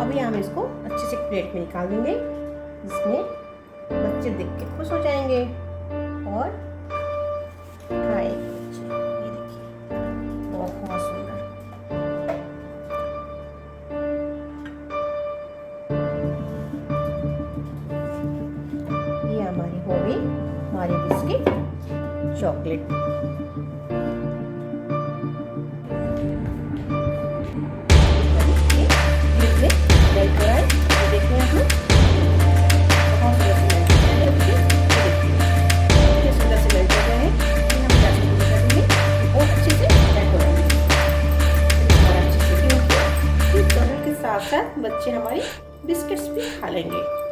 अभी हम इसको अच्छे से प्लेट में निकाल देंगे, जिसमें बच्चे देख के खुश हो जाएंगे और खाएंगे बच्चे। ये देखिए बहुत सुंदर। ये हमारी हो गई हमारी बिस्किट चॉकलेट। साथ साथ बच्चे हमारी बिस्किट्स भी खा लेंगे।